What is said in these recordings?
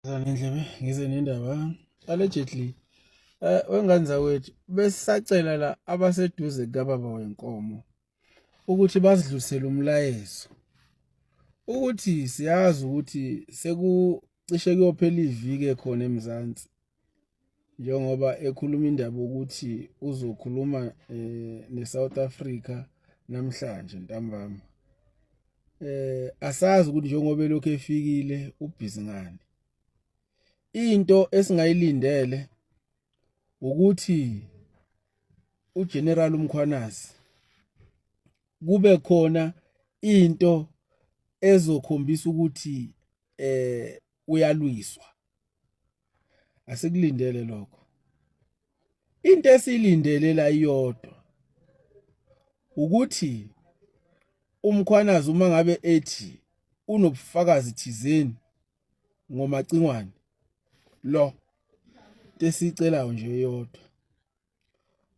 Zanendlebe ngize nendaba allegedly wengane zawethu besisacela la abaseduze kababa wenkomo ukuthi basidlulisele umlayezo ukuthi siyazi ukuthi sekucishe kuyophela iviki khona eMzansi njengoba ekhuluma indaba ukuthi uzokhuluma neSouth Africa namhlanje ntambama asazi ukuthi njengoba lokho efikile ubhizi ngani. Into esingayilindele ukuthi uGeneral uMkhwanazi kube khona into ezokhombisa ukuthi uyalwiswa. Asikulindele lokho. Into esilindele la iyodwa ukuthi uMkhwanazi uma ngabe ethi unobufakazi thizeni ngomacingwane lo tesicelayo nje yodwa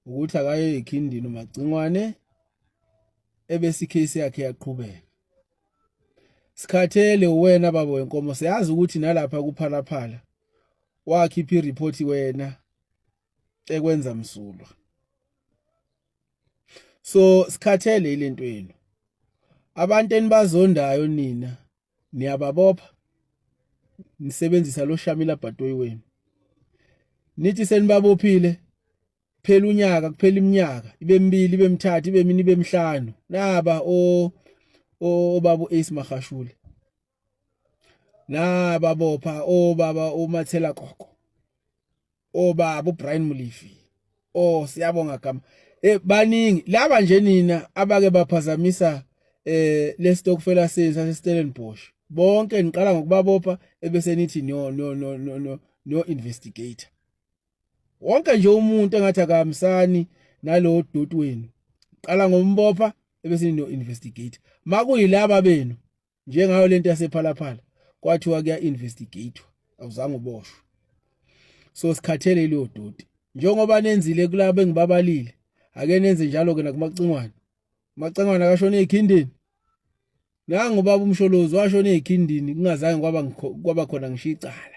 ukuthi akaye ekhindini umacingwane ebese icase yakhe yaqhubeka. Sikhathele wena baba wenkomo siyazi ukuthi nalapha kuphalaphala wakhipha ireport wena ekwenza msulwa. So sikhathele ilento yenu. Abantu enibazondayo nina niyababopha nisebenzisa lo Shamila Bhatoyi wenu. Nithi senibabophile phela unyaka kuphela iminyaka ibe mbili ibe mithathu ibe mini ibe mihlanu naba obaba uAce Magashule naba bopha obaba uMathela Koko obaba uBrian Molefe siyabonga gama baningi laba nje nina abake baphazamisa leStokfela senu saseStellenbosch bonke niqala ngokubabopha ebese nithi no investigator. Wonke nje umuntu engathi akamsani nalo doti wenu qala ngombopha ebese no investigator. Makuyilaba benu njengayo lento yasephalaphala kwathiwa kuya investigator awuzange uboshwe. So sikhathele leyo doti njengoba nenzile kulabo engibabalile ake nenze njalo ke nakumacingwane. Macingwane akashona ekhindini nangu baba uMsholozi washona ekhindini kungazange kwaba khona ngisho icala.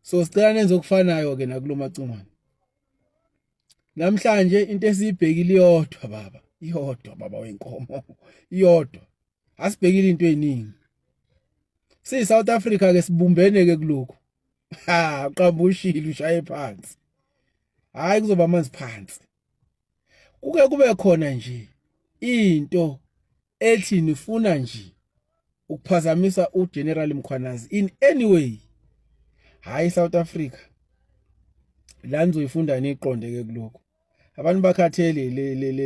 So sicela nenze okufanayo ke nakulo macingwane. Namhlanje into esibhekile iyodwa baba wenkomo iyodwa. Asibhekile into eziningi. South Africa ke sibumbene ke kuloko. Uqambushile ushaye phansi. Hayi kuzoba amanzi phansi. Kuke kube khona nje into ethi nifuna nje ukuphazamisa uGeneral Mkhwanazi in any way. Hayi South Africa. La nizoyifunda neqonde ke kuloko. Abantu bakhathele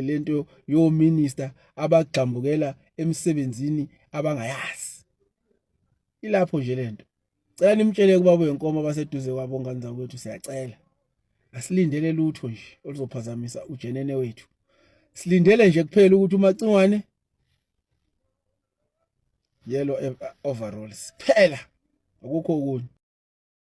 lento yo minister abagxambukela emsebenzini abangayazi. Ilapho nje lento. Cela nimtshele kubaba wenkomo abaseduze kwabo ngane zakwethu siyacela. Asilindele lutho nje oluzophazamisa ujenene wethu. Silindele nje kuphela ukuthi umacingwane yellow overalls. Phela akukho okunye.